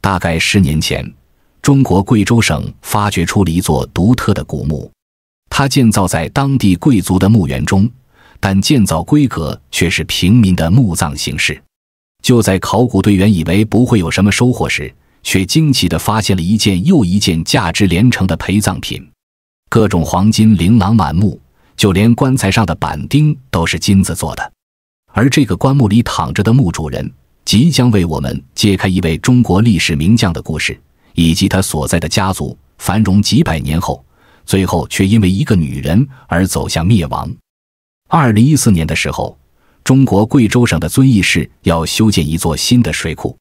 大概10年前，中国贵州省发掘出了一座独特的古墓，它建造在当地贵族的墓园中，但建造规格却是平民的墓葬形式。就在考古队员以为不会有什么收获时，却惊奇地发现了一件又一件价值连城的陪葬品，各种黄金琳琅满目，就连棺材上的板钉都是金子做的。而这个棺木里躺着的墓主人，即将为我们揭开一位中国历史名将的故事，以及他所在的家族繁荣几百年后，最后却因为一个女人而走向灭亡。2014年的时候，中国贵州省的遵义市要修建一座新的水库，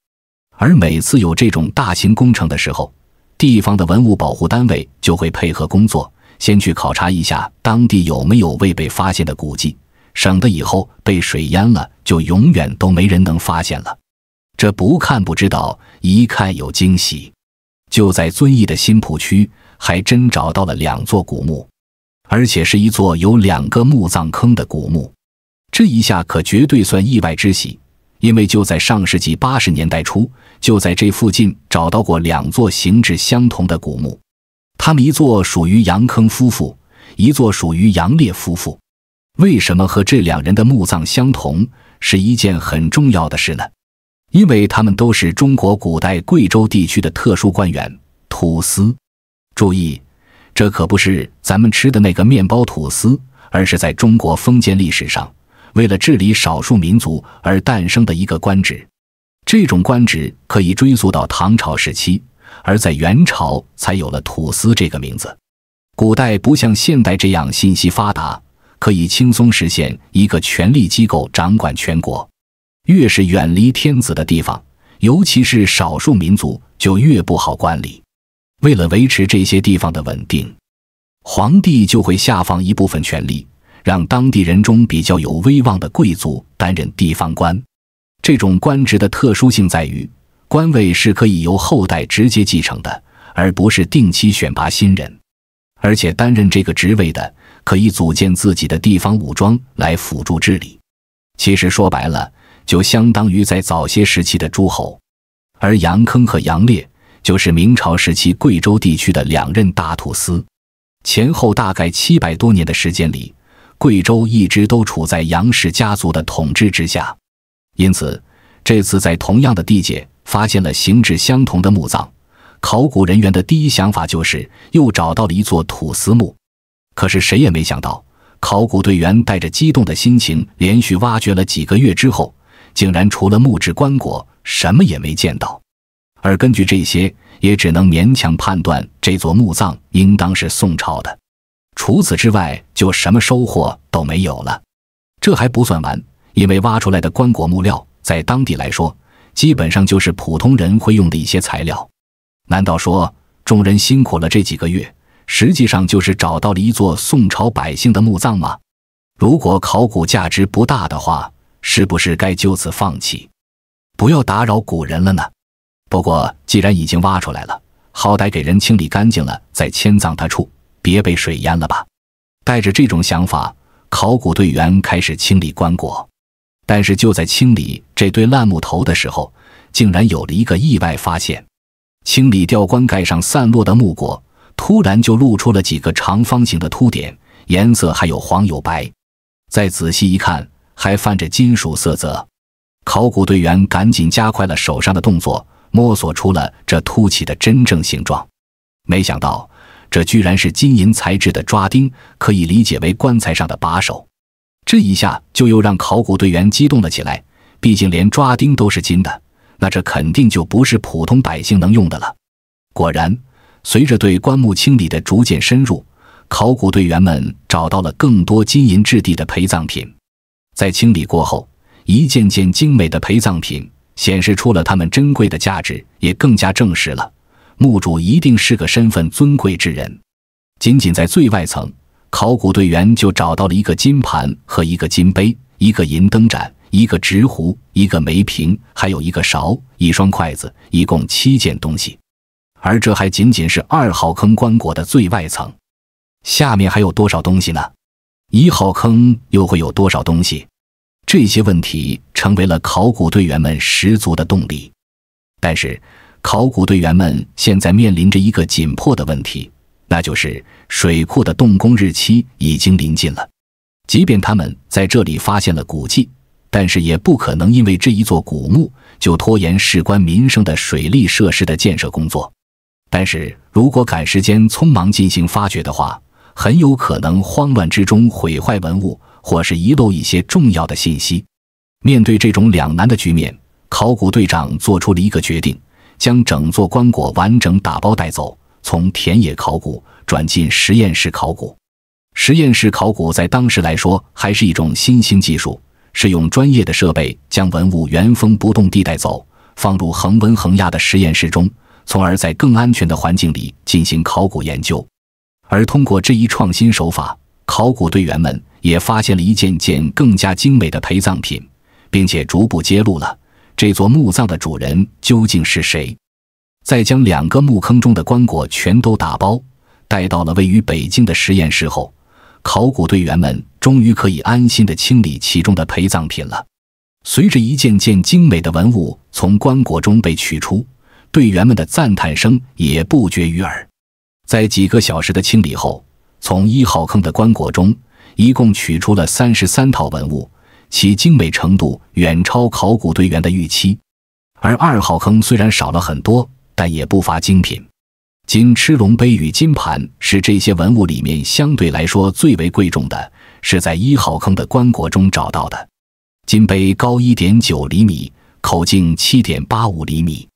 而每次有这种大型工程的时候，地方的文物保护单位就会配合工作，先去考察一下当地有没有未被发现的古迹，省得以后被水淹了就永远都没人能发现了。这不看不知道，一看有惊喜。就在遵义的新浦区，还真找到了2座古墓，而且是一座有2个墓葬坑的古墓。这一下可绝对算意外之喜，因为就在上世纪80年代初，就在这附近找到过2座形制相同的古墓，他们一座属于杨坑夫妇，一座属于杨烈夫妇。为什么和这2人的墓葬相同，是一件很重要的事呢？因为他们都是中国古代贵州地区的特殊官员土司。注意，这可不是咱们吃的那个面包吐司，而是在中国封建历史上为了治理少数民族而诞生的一个官职。这种官职可以追溯到唐朝时期，而在元朝才有了土司这个名字。古代不像现代这样信息发达，可以轻松实现一个权力机构掌管全国。越是远离天子的地方，尤其是少数民族，就越不好管理。为了维持这些地方的稳定，皇帝就会下放一部分权力，让当地人中比较有威望的贵族担任地方官。这种官职的特殊性在于，官位是可以由后代直接继承的，而不是定期选拔新人。而且担任这个职位的，可以组建自己的地方武装来辅助治理。其实说白了，就相当于在早些时期的诸侯。而杨坑和杨烈就是明朝时期贵州地区的2任大土司。前后大概700多年的时间里，贵州一直都处在杨氏家族的统治之下。因此，这次在同样的地界发现了形制相同的墓葬，考古人员的第一想法就是又找到了一座土司墓。可是谁也没想到，考古队员带着激动的心情连续挖掘了几个月之后，竟然除了木质棺椁什么也没见到。而根据这些，也只能勉强判断这座墓葬应当是宋朝的。除此之外，就什么收获都没有了。这还不算完，因为挖出来的棺椁木料在当地来说，基本上就是普通人会用的一些材料。难道说众人辛苦了这几个月，实际上就是找到了一座宋朝百姓的墓葬吗？如果考古价值不大的话，是不是该就此放弃，不要打扰古人了呢？不过既然已经挖出来了，好歹给人清理干净了再迁葬他处，别被水淹了吧。带着这种想法，考古队员开始清理棺椁。但是就在清理这堆烂木头的时候，竟然有了一个意外发现。清理吊棺盖上散落的木椁，突然就露出了几个长方形的凸点，颜色还有黄有白。再仔细一看，还泛着金属色泽。考古队员赶紧加快了手上的动作，摸索出了这凸起的真正形状。没想到这居然是金银材质的抓钉，可以理解为棺材上的把手。这一下就又让考古队员激动了起来，毕竟连抓钉都是金的，那这肯定就不是普通百姓能用的了。果然，随着对棺木清理的逐渐深入，考古队员们找到了更多金银质地的陪葬品。在清理过后，一件件精美的陪葬品显示出了它们珍贵的价值，也更加证实了墓主一定是个身份尊贵之人。仅仅在最外层，考古队员就找到了一个金盘和一个金杯，一个银灯盏，一个直壶，一个梅瓶，还有一个勺，一双筷子，一共7件东西。而这还仅仅是2号坑棺椁的最外层，下面还有多少东西呢？1号坑又会有多少东西？这些问题成为了考古队员们十足的动力。但是考古队员们现在面临着一个紧迫的问题，那就是水库的动工日期已经临近了。即便他们在这里发现了古迹，但是也不可能因为这一座古墓就拖延事关民生的水利设施的建设工作。但是如果赶时间匆忙进行发掘的话，很有可能慌乱之中毁坏文物，或是遗漏一些重要的信息。面对这种两难的局面，考古队长做出了一个决定，将整座棺椁完整打包带走，从田野考古转进实验室考古。实验室考古在当时来说还是一种新兴技术，是用专业的设备将文物原封不动地带走，放入恒温恒压的实验室中，从而在更安全的环境里进行考古研究。而通过这一创新手法，考古队员们也发现了一件件更加精美的陪葬品，并且逐步揭露了这座墓葬的主人究竟是谁。在将2个墓坑中的棺椁全都打包带到了位于北京的实验室后，考古队员们终于可以安心地清理其中的陪葬品了。随着一件件精美的文物从棺椁中被取出，队员们的赞叹声也不绝于耳。在几个小时的清理后，从1号坑的棺椁中一共取出了33套文物，其精美程度远超考古队员的预期。而2号坑虽然少了很多，但也不乏精品。金螭龙杯与金盘是这些文物里面相对来说最为贵重的，是在1号坑的棺椁中找到的。金杯高 1.9 厘米，口径 7.85 厘米。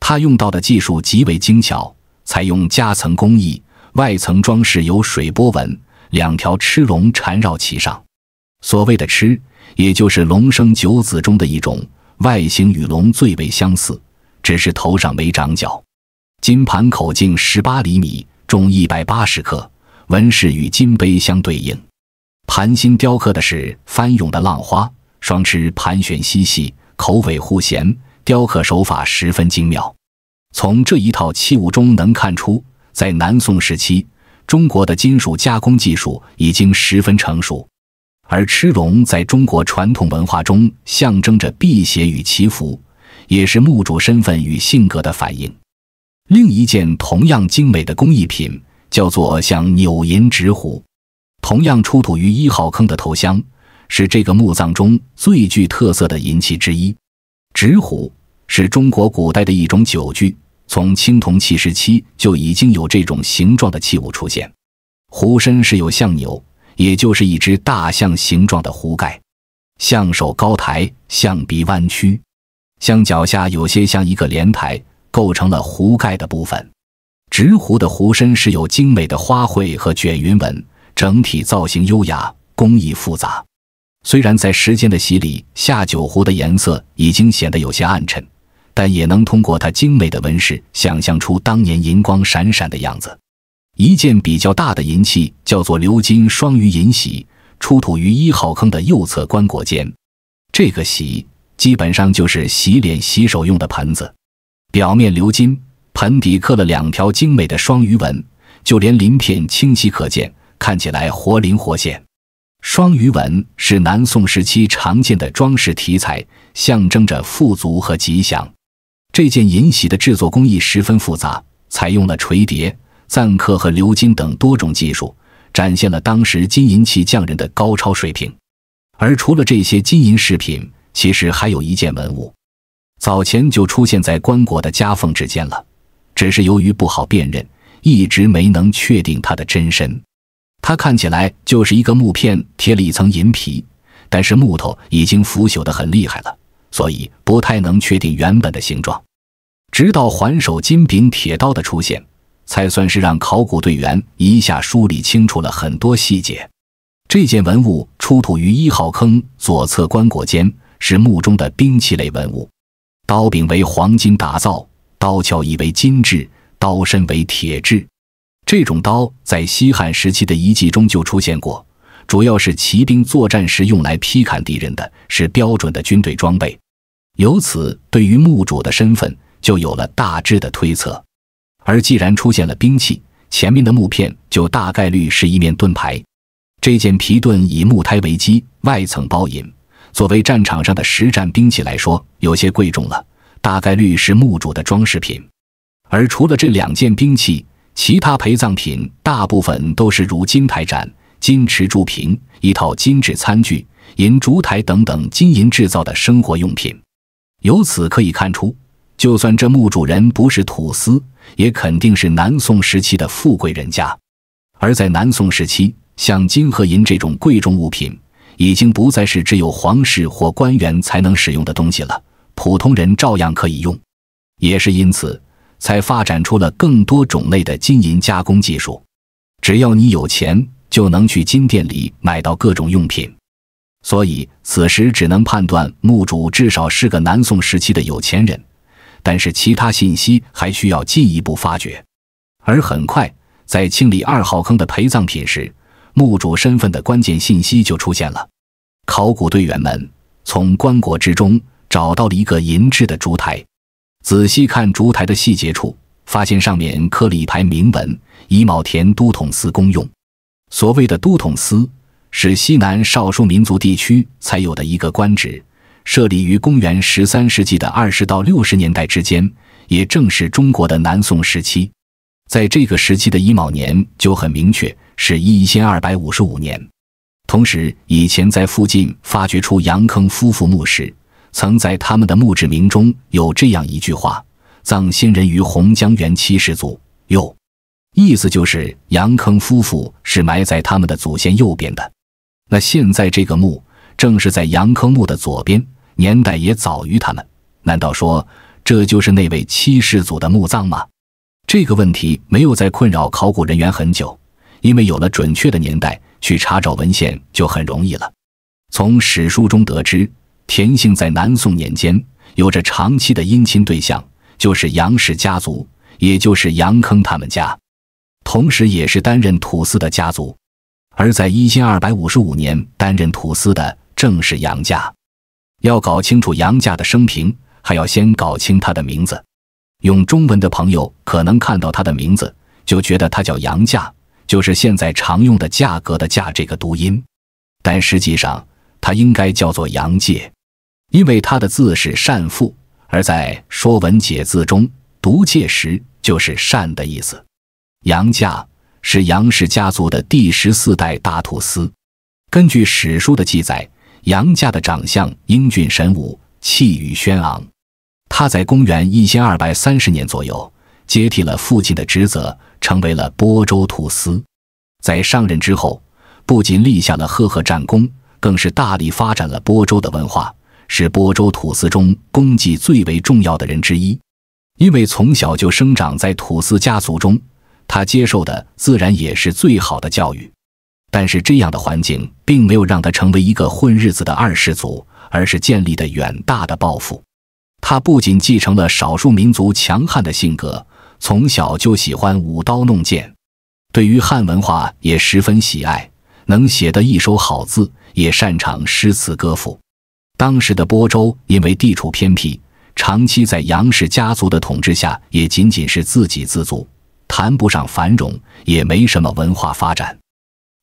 它用到的技术极为精巧，采用夹层工艺，外层装饰有水波纹，2条螭龙缠绕其上。所谓的螭，也就是龙生9子中的一种，外形与龙最为相似，只是头上没长角。金盘口径18厘米，重180克，纹饰与金杯相对应。盘心雕刻的是翻涌的浪花，双翅盘旋嬉戏，口尾互衔，雕刻手法十分精妙。从这一套器物中能看出，在南宋时期，中国的金属加工技术已经十分成熟。而螭龙在中国传统文化中象征着辟邪与祈福，也是墓主身份与性格的反映。另一件同样精美的工艺品叫做像钮银纸壶，同样出土于1号坑的头箱，是这个墓葬中最具特色的银器之一。纸壶是中国古代的一种酒具，从青铜器时期就已经有这种形状的器物出现。壶身是有象钮，也就是一只大象形状的壶盖，象首高抬，象鼻弯曲，象脚下有些像一个莲台，构成了壶盖的部分。纸壶的壶身是有精美的花卉和卷云纹，整体造型优雅，工艺复杂。虽然在时间的洗礼下，酒壶的颜色已经显得有些暗沉，但也能通过它精美的纹饰想象出当年银光闪闪的样子。一件比较大的银器叫做鎏金双鱼银洗，出土于1号坑的右侧棺椁间。这个洗基本上就是洗脸洗手用的盆子，表面鎏金，盆底刻了2条精美的双鱼纹，就连鳞片清晰可见，看起来活灵活现。双鱼纹是南宋时期常见的装饰题材，象征着富足和吉祥。这件银洗的制作工艺十分复杂，采用了锤叠、錾刻和鎏金等多种技术，展现了当时金银器匠人的高超水平。而除了这些金银饰品，其实还有一件文物，早前就出现在棺椁的夹缝之间了，只是由于不好辨认，一直没能确定它的真身。它看起来就是一个木片贴了一层银皮，但是木头已经腐朽得很厉害了，所以不太能确定原本的形状。直到环手金柄铁刀的出现，才算是让考古队员一下梳理清楚了很多细节。这件文物出土于1号坑左侧棺椁间，是墓中的兵器类文物。刀柄为黄金打造，刀鞘亦为金制，刀身为铁制。这种刀在西汉时期的遗迹中就出现过，主要是骑兵作战时用来劈砍敌人的，是标准的军队装备。由此对于墓主的身份就有了大致的推测。而既然出现了兵器，前面的木片就大概率是一面盾牌。这件皮盾以木胎为基，外层包银，作为战场上的实战兵器来说有些贵重了，大概率是墓主的装饰品。而除了这2件兵器，其他陪葬品大部分都是如金台盏、金池柱瓶、一套金制餐具、银烛台等等金银制造的生活用品。由此可以看出，就算这墓主人不是土司，也肯定是南宋时期的富贵人家。而在南宋时期，像金和银这种贵重物品已经不再是只有皇室或官员才能使用的东西了，普通人照样可以用。也是因此才发展出了更多种类的金银加工技术。只要你有钱，就能去金店里买到各种用品。所以此时只能判断墓主至少是个南宋时期的有钱人，但是其他信息还需要进一步发掘。而很快，在清理2号坑的陪葬品时，墓主身份的关键信息就出现了。考古队员们从棺椁之中找到了一个银制的烛台，仔细看烛台的细节处，发现上面刻了一排铭文：乙卯田都统司公用。所谓的都统司是西南少数民族地区才有的一个官职，设立于公元13世纪的20到60年代之间，也正是中国的南宋时期。在这个时期的乙卯年就很明确是1255年。同时，以前在附近发掘出杨坑夫妇墓时，曾在他们的墓志铭中有这样一句话：葬先人于洪江原70祖右，意思就是杨坑夫妇是埋在他们的祖先右边的。那现在这个墓正是在杨坑墓的左边，年代也早于他们，难道说这就是那位70祖的墓葬吗？这个问题没有再困扰考古人员很久，因为有了准确的年代，去查找文献就很容易了。从史书中得知，田姓在南宋年间有着长期的姻亲对象，就是杨氏家族，也就是杨坑他们家，同时也是担任土司的家族。而在1255年担任土司的正是杨家。要搞清楚杨家的生平，还要先搞清他的名字。用中文的朋友可能看到他的名字，就觉得他叫杨价，就是现在常用的价格的价这个读音，但实际上他应该叫做杨介，因为他的字是善父，而在《说文解字》中读介时就是善的意思。杨价是杨氏家族的第14代大土司。根据史书的记载，杨家的长相英俊神武，气宇轩昂。他在公元1230年左右接替了父亲的职责，成为了播州土司。在上任之后，不仅立下了赫赫战功，更是大力发展了播州的文化，是播州土司中功绩最为重要的人之一。因为从小就生长在土司家族中，他接受的自然也是最好的教育。但是这样的环境并没有让他成为一个混日子的二世祖，而是建立了远大的抱负。他不仅继承了少数民族强悍的性格，从小就喜欢舞刀弄剑，对于汉文化也十分喜爱，能写得一手好字，也擅长诗词歌赋。当时的播州因为地处偏僻，长期在杨氏家族的统治下，也仅仅是自给自足，谈不上繁荣，也没什么文化发展。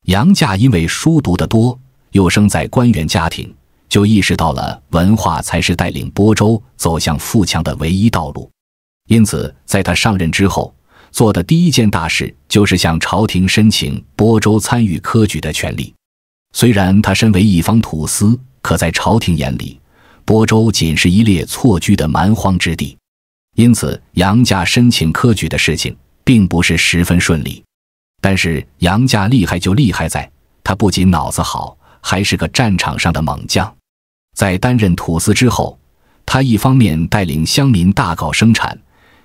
杨家因为书读得多，又生在官员家庭，就意识到了文化才是带领播州走向富强的唯一道路。因此在他上任之后，做的第一件大事就是向朝廷申请播州参与科举的权利。虽然他身为一方土司，可在朝廷眼里，播州仅是一列错居的蛮荒之地。因此杨家申请科举的事情并不是十分顺利。但是杨家厉害就厉害在，他不仅脑子好，还是个战场上的猛将。在担任土司之后，他一方面带领乡民大搞生产，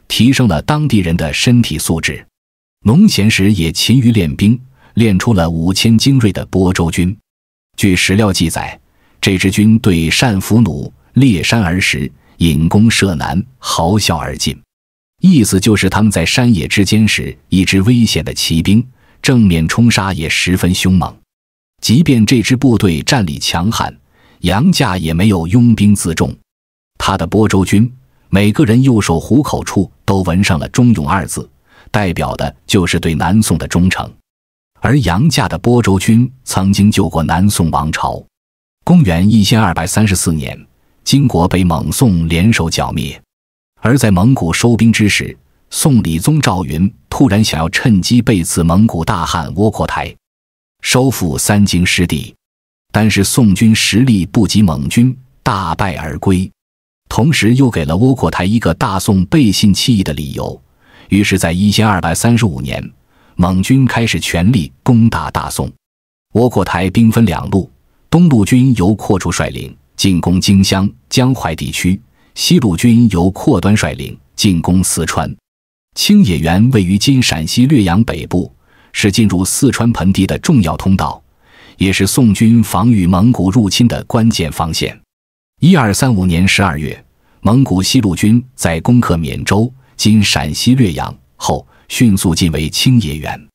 提升了当地人的身体素质，农闲时也勤于练兵，练出了5000精锐的播州军。据史料记载，这支军对单俘虏，猎山而食，引弓射南，嚎啸而进。意思就是他们在山野之间时，一支危险的骑兵，正面冲杀也十分凶猛。即便这支部队战力强悍，杨家也没有拥兵自重。他的播州军每个人右手虎口处都纹上了忠勇2字，代表的就是对南宋的忠诚。而杨家的播州军曾经救过南宋王朝。公元1234年，金国被蒙宋联手剿灭。而在蒙古收兵之时，宋理宗赵云突然想要趁机背刺蒙古大汗窝阔台，收复三京失地，但是宋军实力不及蒙军，大败而归。同时又给了窝阔台一个大宋背信弃义的理由，于是在1235年，蒙军开始全力攻打大宋。窝阔台兵分两路，东路军由阔绰率领进攻荆襄、江淮地区，西路军由阔端率领进攻四川。青野原位于今陕西略阳北部，是进入四川盆地的重要通道，也是宋军防御蒙古入侵的关键防线。1235年12月，蒙古西路军在攻克缅州（今陕西略阳）后，迅速进围青野原。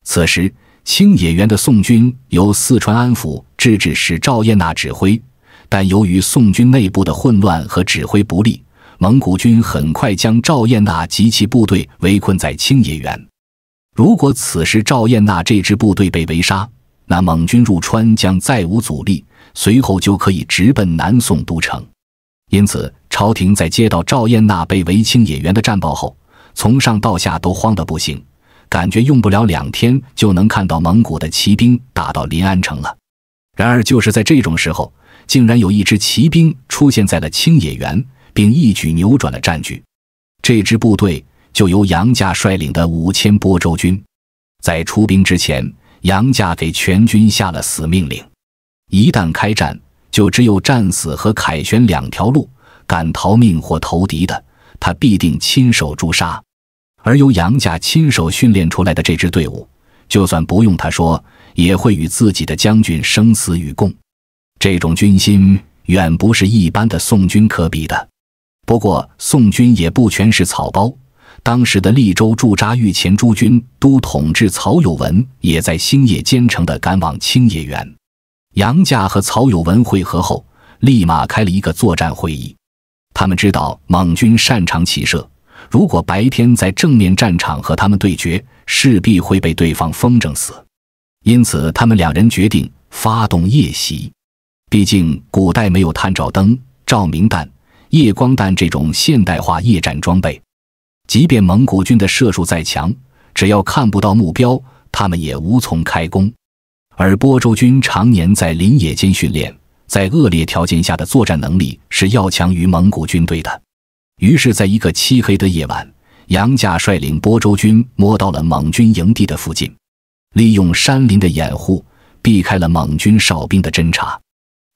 此时，青野原的宋军由四川安抚制置使赵彦纳指挥，但由于宋军内部的混乱和指挥不力，蒙古军很快将赵彦纳及其部队围困在青野原。如果此时赵彦纳这支部队被围杀，那蒙军入川将再无阻力，随后就可以直奔南宋都城。因此，朝廷在接到赵彦纳被围青野原的战报后，从上到下都慌得不行，感觉用不了2天就能看到蒙古的骑兵打到临安城了。然而就是在这种时候，竟然有一支骑兵出现在了青野原，并一举扭转了战局。这支部队就由杨驾率领的5000播州军。在出兵之前，杨驾给全军下了死命令：一旦开战，就只有战死和凯旋2条路，敢逃命或投敌的，他必定亲手诛杀。而由杨驾亲手训练出来的这支队伍，就算不用他说，也会与自己的将军生死与共。这种军心远不是一般的宋军可比的。不过宋军也不全是草包，当时的利州驻扎御前诸军都统制曹有文也在星夜兼程地赶往青野原。杨驾和曹有文会合后，立马开了一个作战会议。他们知道蒙军擅长骑射，如果白天在正面战场和他们对决，势必会被对方风筝死。因此他们2人决定发动夜袭。毕竟古代没有探照灯、照明弹、夜光弹这种现代化夜战装备，即便蒙古军的射术再强，只要看不到目标，他们也无从开攻。而播州军常年在林野间训练，在恶劣条件下的作战能力是要强于蒙古军队的。于是在一个漆黑的夜晚，杨驾率领播州军摸到了蒙军营地的附近，利用山林的掩护，避开了蒙军哨兵的侦察。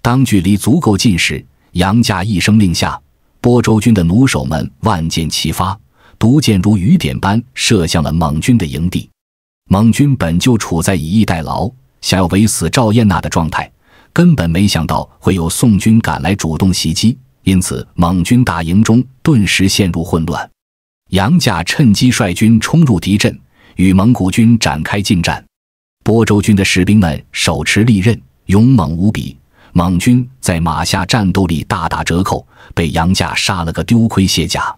当距离足够近时，杨驾一声令下，播州军的弩手们万箭齐发，毒箭如雨点般射向了蒙军的营地。蒙军本就处在以逸待劳，想要围死赵彦纳的状态，根本没想到会有宋军赶来主动袭击，因此蒙军大营中顿时陷入混乱。杨驾趁机率军冲入敌阵，与蒙古军展开近战。播州军的士兵们手持利刃，勇猛无比，蒙军在马下战斗力大打折扣，被杨驾杀了个丢盔卸甲。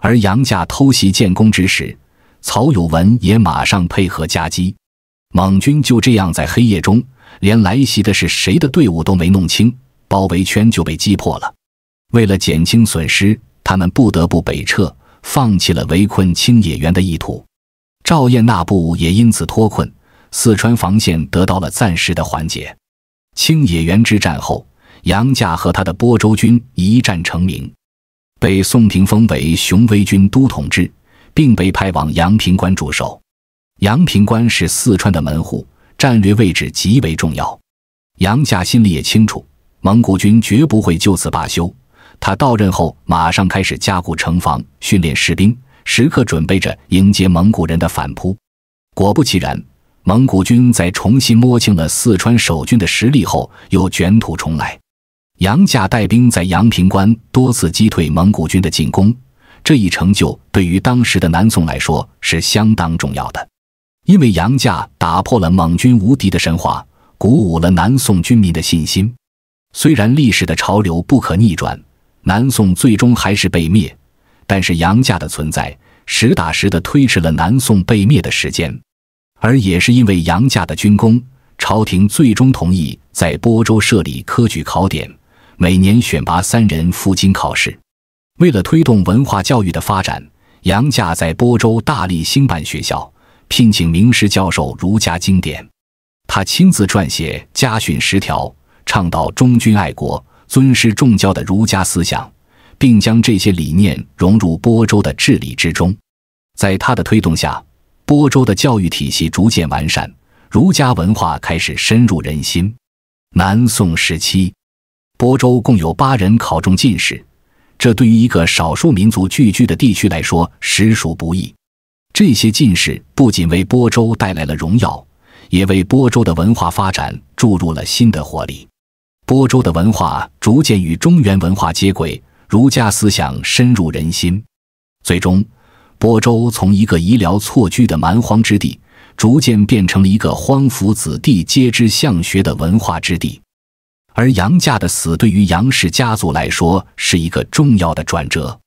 而杨驾偷袭建功之时，曹有文也马上配合夹击。蒙军就这样在黑夜中，连来袭的是谁的队伍都没弄清，包围圈就被击破了。为了减轻损失，他们不得不北撤，放弃了围困青野原的意图。赵彦纳部也因此脱困，四川防线得到了暂时的缓解。青野原之战后，杨驾和他的播州军一战成名，被宋廷封为雄威军都统制，并被派往阳平关驻守。阳平关是四川的门户，战略位置极为重要。杨驾心里也清楚，蒙古军绝不会就此罢休。他到任后马上开始加固城防，训练士兵，时刻准备着迎接蒙古人的反扑。果不其然，蒙古军在重新摸清了四川守军的实力后，又卷土重来。杨驾带兵在阳平关多次击退蒙古军的进攻，这一成就对于当时的南宋来说是相当重要的。因为杨驾打破了蒙军无敌的神话，鼓舞了南宋军民的信心。虽然历史的潮流不可逆转，南宋最终还是被灭，但是杨驾的存在实打实地推迟了南宋被灭的时间。而也是因为杨驾的军功，朝廷最终同意在播州设立科举考点，每年选拔3人赴京考试。为了推动文化教育的发展，杨家在播州大力兴办学校，聘请名师教授儒家经典。他亲自撰写家训10条，倡导忠君爱国、尊师重教的儒家思想，并将这些理念融入播州的治理之中。在他的推动下，播州的教育体系逐渐完善，儒家文化开始深入人心。南宋时期，播州共有8人考中进士，这对于一个少数民族聚居的地区来说实属不易。这些进士不仅为播州带来了荣耀，也为播州的文化发展注入了新的活力。播州的文化逐渐与中原文化接轨，儒家思想深入人心。最终，播州从一个医疗错居的蛮荒之地，逐渐变成了一个荒服子弟皆知向学的文化之地。而杨家的死对于杨氏家族来说是一个重要的转折。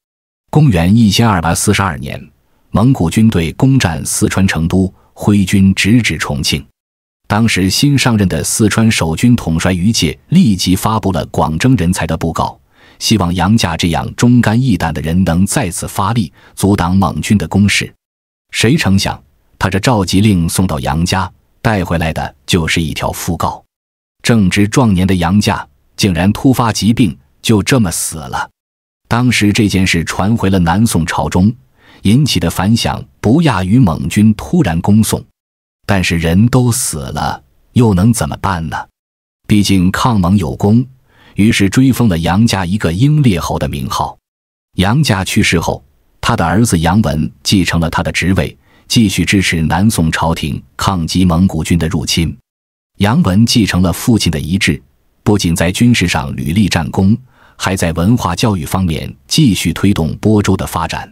公元1242年，蒙古军队攻占四川成都，挥军直指重庆。当时新上任的四川守军统帅于介立即发布了广征人才的布告，希望杨家这样忠肝义胆的人能再次发力，阻挡蒙军的攻势。谁成想，他这召集令送到杨家，带回来的就是一条讣告。正值壮年的杨家竟然突发疾病，就这么死了。当时这件事传回了南宋朝中，引起的反响不亚于蒙军突然攻宋。但是人都死了，又能怎么办呢？毕竟抗蒙有功，于是追封了杨家一个英烈侯的名号。杨家去世后，他的儿子杨文继承了他的职位，继续支持南宋朝廷抗击蒙古军的入侵。杨文继承了父亲的遗志，不仅在军事上屡立战功，还在文化教育方面继续推动播州的发展。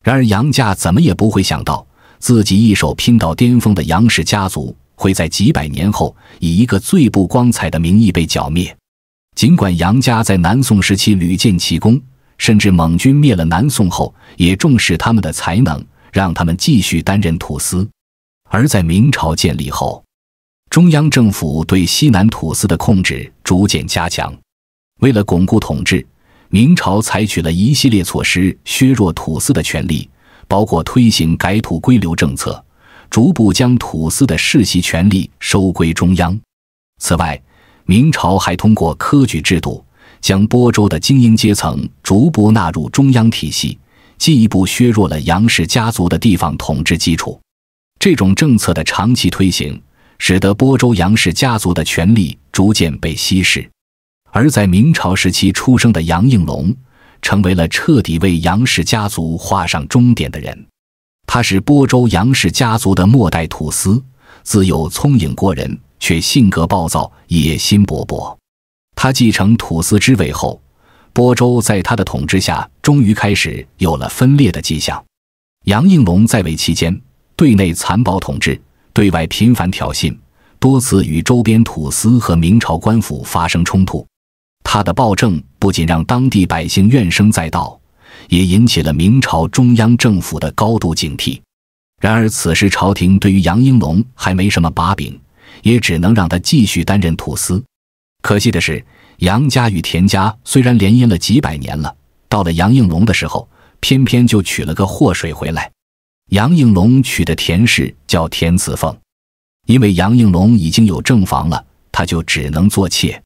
然而杨家怎么也不会想到，自己一手拼到巅峰的杨氏家族会在几百年后以一个最不光彩的名义被剿灭。尽管杨家在南宋时期屡建奇功，甚至蒙军灭了南宋后也重视他们的才能，让他们继续担任土司。而在明朝建立后，中央政府对西南土司的控制逐渐加强。为了巩固统治，明朝采取了一系列措施削弱土司的权力，包括推行改土归流政策，逐步将土司的世袭权力收归中央。此外，明朝还通过科举制度，将播州的精英阶层逐步纳入中央体系，进一步削弱了杨氏家族的地方统治基础。这种政策的长期推行，使得播州杨氏家族的权力逐渐被稀释。而在明朝时期出生的杨应龙，成为了彻底为杨氏家族画上终点的人。他是播州杨氏家族的末代土司，自幼聪颖过人，却性格暴躁，野心勃勃。他继承土司之位后，播州在他的统治下终于开始有了分裂的迹象。杨应龙在位期间，对内残暴统治，对外频繁挑衅，多次与周边土司和明朝官府发生冲突。他的暴政不仅让当地百姓怨声载道，也引起了明朝中央政府的高度警惕。然而此时朝廷对于杨应龙还没什么把柄，也只能让他继续担任土司。可惜的是，杨家与田家虽然联姻了几百年了，到了杨应龙的时候，偏偏就娶了个祸水回来。杨应龙娶的田氏叫田慈凤，因为杨应龙已经有正房了，他就只能做妾。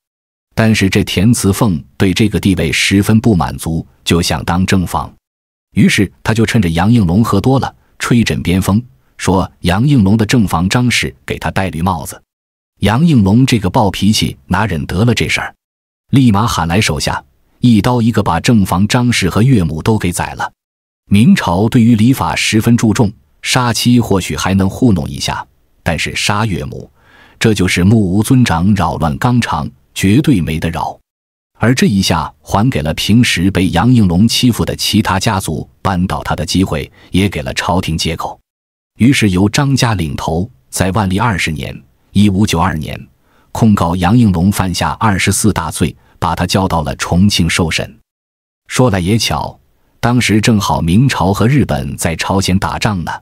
但是这田慈凤对这个地位十分不满足，就想当正房。于是他就趁着杨应龙喝多了，吹枕边风，说杨应龙的正房张氏给他戴绿帽子。杨应龙这个暴脾气哪忍得了这事儿，立马喊来手下，一刀一个把正房张氏和岳母都给宰了。明朝对于礼法十分注重，杀妻或许还能糊弄一下，但是杀岳母，这就是目无尊长，扰乱纲常，绝对没得饶。而这一下还给了平时被杨应龙欺负的其他家族扳倒他的机会，也给了朝廷借口。于是由张家领头，在万历20年1592年控告杨应龙犯下24大罪，把他叫到了重庆受审。说来也巧，当时正好明朝和日本在朝鲜打仗呢，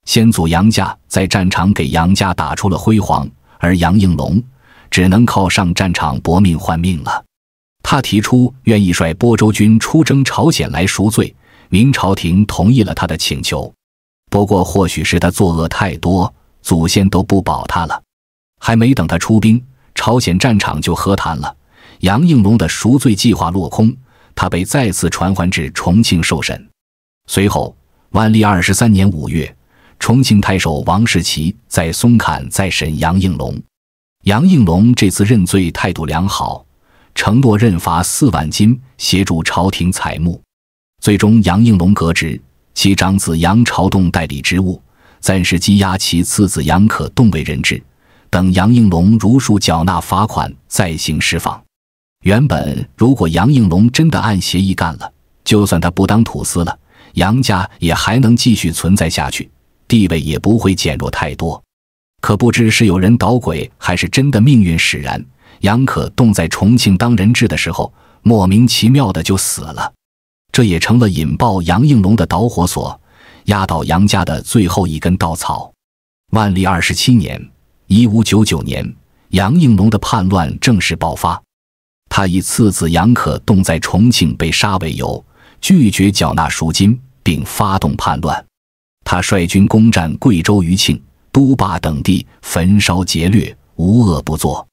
先祖杨家在战场给杨家打出了辉煌，而杨应龙只能靠上战场搏命换命了。他提出愿意率播州军出征朝鲜来赎罪，明朝廷同意了他的请求。不过或许是他作恶太多，祖先都不保他了。还没等他出兵，朝鲜战场就和谈了，杨应龙的赎罪计划落空，他被再次传唤至重庆受审。随后万历23年5月，重庆太守王世奇在松坎再审杨应龙。杨应龙这次认罪态度良好，承诺认罚4万金，协助朝廷采木。最终杨应龙革职，其长子杨朝栋代理职务，暂时羁押其次子杨可栋为人质，等杨应龙如数缴纳罚款再行释放。原本如果杨应龙真的按协议干了，就算他不当土司了，杨家也还能继续存在下去，地位也不会减弱太多。可不知是有人捣鬼，还是真的命运使然，杨可栋在重庆当人质的时候，莫名其妙的就死了。这也成了引爆杨应龙的导火索，压倒杨家的最后一根稻草。万历27年1599年，杨应龙的叛乱正式爆发。他以次子杨可栋在重庆被杀为由，拒绝缴纳赎金，并发动叛乱。他率军攻占贵州余庆、都坝等地，焚烧劫掠，无恶不作。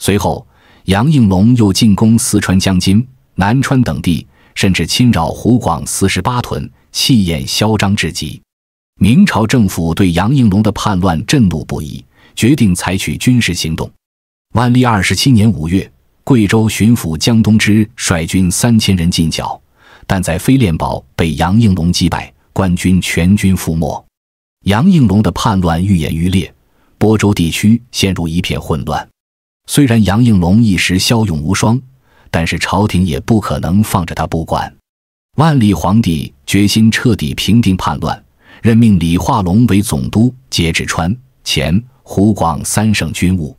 随后杨应龙又进攻四川江津、南川等地，甚至侵扰湖广48屯，气焰嚣张至极。明朝政府对杨应龙的叛乱震怒不已，决定采取军事行动。万历27年5月，贵州巡抚江东之率军3000人进剿，但在飞练堡被杨应龙击败，官军全军覆没。杨应龙的叛乱愈演愈烈，播州地区陷入一片混乱。虽然杨应龙一时骁勇无双，但是朝廷也不可能放着他不管。万历皇帝决心彻底平定叛乱，任命李化龙为总督，节制川、黔、湖广3省军务。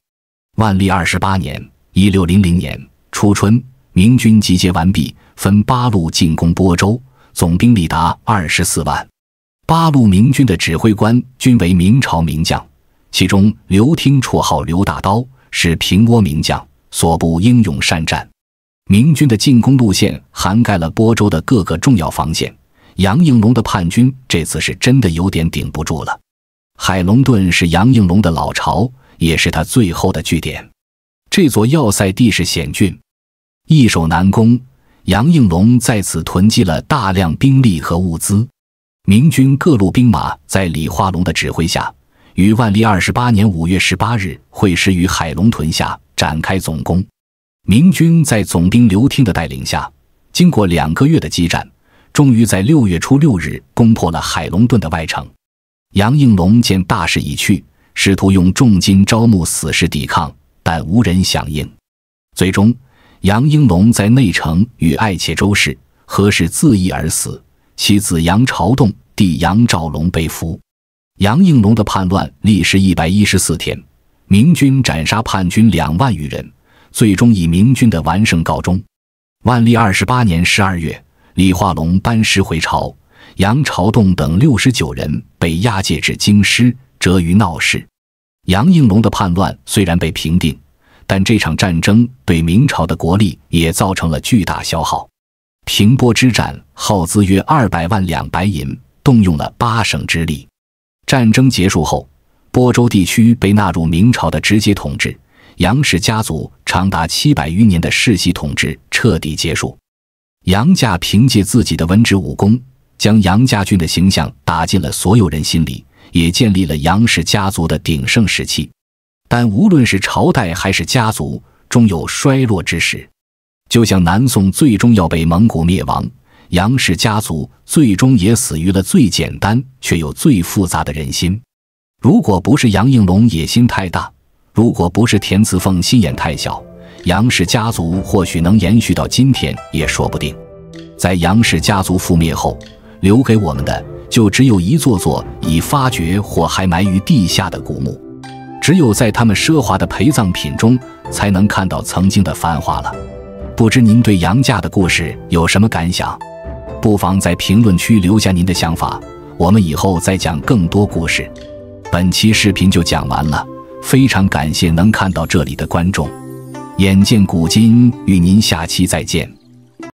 万历28年1600年初春，明军集结完毕，分8路进攻播州，总兵力达24万。8路明军的指挥官均为明朝名将，其中刘听绰号刘大刀，是平倭名将，所部英勇善战。明军的进攻路线涵盖了播州的各个重要防线，杨应龙的叛军这次是真的有点顶不住了。海龙顿是杨应龙的老巢，也是他最后的据点。这座要塞地势险峻，易守难攻，杨应龙在此囤积了大量兵力和物资。明军各路兵马在李化龙的指挥下，于万历28年5月18日会师于海龙屯下，展开总攻。明军在总兵刘听的带领下，经过2个月的激战，终于在6月初6日攻破了海龙顿的外城。杨应龙见大势已去，试图用重金招募死士抵抗，但无人响应。最终杨应龙在内城与爱妾周氏、何氏自缢而死，其子杨朝栋、弟杨兆龙被俘。杨应龙的叛乱历时114天，明军斩杀叛军2万余人，最终以明军的完胜告终。万历28年12月，李化龙班师回朝，杨朝栋等69人被押解至京师，折于闹市。杨应龙的叛乱虽然被平定，但这场战争对明朝的国力也造成了巨大消耗。平播之战耗资约200万两白银，动用了8省之力。战争结束后，播州地区被纳入明朝的直接统治，杨氏家族长达700余年的世袭统治彻底结束。杨家凭借自己的文治武功，将杨家军的形象打进了所有人心里，也建立了杨氏家族的鼎盛时期。但无论是朝代还是家族，终有衰落之时。就像南宋最终要被蒙古灭亡，杨氏家族最终也死于了最简单却又最复杂的人心。如果不是杨应龙野心太大，如果不是田慈凤心眼太小，杨氏家族或许能延续到今天也说不定。在杨氏家族覆灭后，留给我们的就只有一座座已发掘或还埋于地下的古墓。只有在他们奢华的陪葬品中，才能看到曾经的繁华了。不知您对杨家的故事有什么感想？不妨在评论区留下您的想法，我们以后再讲更多故事。本期视频就讲完了，非常感谢能看到这里的观众。眼见古今，与您下期再见。